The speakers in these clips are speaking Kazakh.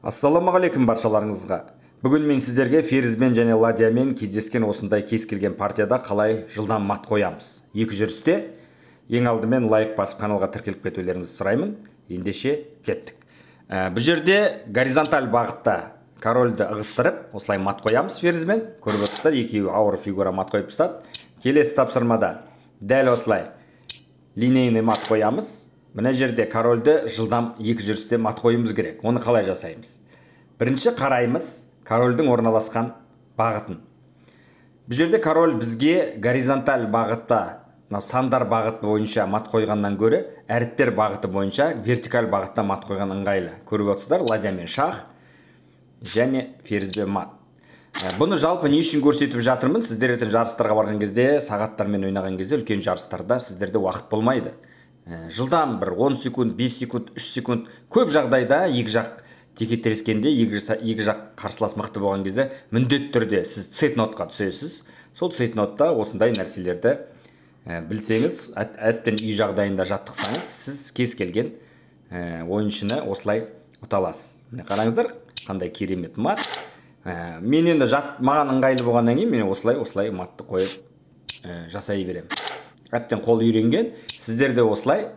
Ассалаумағалейкум баршаларыңызға. Бүгін мен сіздерге ферзбен және ладьямен кездескен осындай кез келген партияда қалай жылдам мат қоямыз. Екі жүрісте ең алдымен лайк басып каналға тіркеліп кетулеріңізді сұраймын. Ендеше кеттік. Бұл жерде горизонталь бағытта корольді ығыстырып, осылай мат қоямыз ферзбен. Көріп отырсыздар, екеуі ауыр фигура мат қойып тастады. Келесі тапсырмада дәл осылай линейный мат қоямыз. Мына жерде корольді жылдам екі жүрісте мат қоюымыз керек. Оны қалай жасаймыз? Бірінші қараймыз корольдің орналасқан бағытын. Бұл жерде король бізге горизонталь бағытта, сандар бағыты бойынша мат қойғаннан гөрі, әріптер бағыты бойынша вертикаль бағытта мат қойған ыңғайлы. Көріп отырсыздар, ладьямен шах және ферзбен мат. Бұны жалпы не үшін көрсетіп жатырмын? Сіздер ертең жарыстарға барған кезде, сағаттармен ойнаған кезде, үлкен жарыстарда сіздерде уақыт болмайды. Жылдам бір 10 секунд, 5 секунд, 3 секунд көп жағдайда екі жақ текетірескенде, екі жақ қарсылас мықты болған кезде міндетті түрде сіз цейтнотқа түсесіз. Сол цейтнотта осындай нәрселерді білсеңіз, әттен үй жағдайында жаттықсаңыз, сіз кез келген ойыншыны осылай ұта аласыз. Міне қараңыздар, қандай керемет мат. Мен енді маған ыңғайлы болғаннан кейін мен осылай матты қойып жасай беремін. Әптен қол үйренген, сіздерде осылай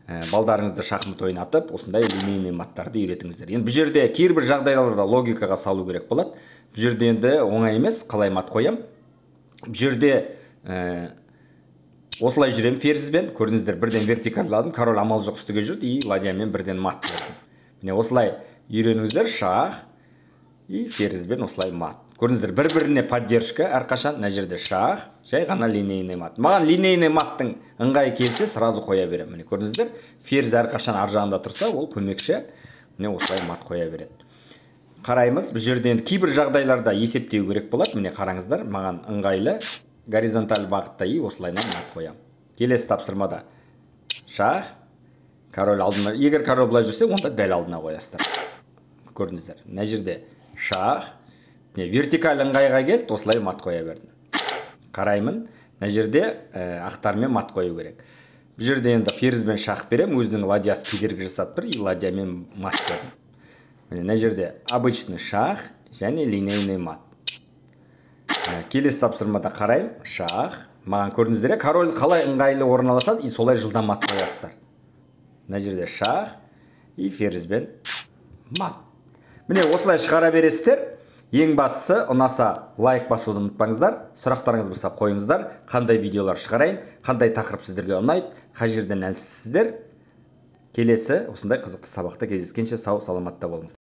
балдарыңызды шахмат ойнатып, осындай линейный маттарды үйретіңіздер. Енді бұл жерде кейбір жағдайларда логикаға салу керек болады. Бұл жерде енді оңай емес, қалай мат қоям. Бұл жерде осылай жүрем ферзбен, көрдіңіздер, бірден вертикальладым, король амал жоқ үстіге жүрді, и ладьямен бірден мат бердім. Міне осылай үйреніңіздер, шах и ферзбен осылай мат. Көрдіңіздер, бір-біріне поддержка, әрқашан мына жерде шах, жай ғана линейный мат. Маған линейный маттың ыңғайы келсе, сразу қоя берем. Міне көрдіңіздер, ферзь әрқашан ар жағында тұрса, ол көмекші, міне осылай мат қоя береді. Қараймыз, бұл жерде енді кейбір жағдайларда есептеу керек болады. Міне қараңыздар, маған ыңғайлы горизонталь бағытта осылайынан мат қоям. Келесі тапсырмада шах, король алдына, егер король былай жүрсе, онда дәл алдына қоясыздар. Көрдіңіздер, мына жерде шах, вертикаль ыңғайға келді, осылай мат қоя бердім. Қараймын, мына жерде ақтармен мат қою керек. Бұл жерде енді ферзбен шах берем, өзінің ладьясы кедергі жасап тұр, и ладьямен мат бердім. Мына жерде обычный шах және линейный мат. Келесі тапсырмада қарайым, шах. Маған көрдіңіздер, король қалай ыңғайлы орналасады, и солай жылдам мат қоясыздар. Мына жерде шах и ферзбен мат. Міне осылай шығара бересіздер. Ең бастысы, ұнаса лайк басуды ұмытпаңыздар. Сұрақтарыңыз болса қойыңыздар. Қандай видеолар шығарайын, қандай тақырып сіздерге ұнайды, қай жерден әлсізсіздер. Келесі осындай қызықты сабақта кездескенше сау саламатта болыңыздар.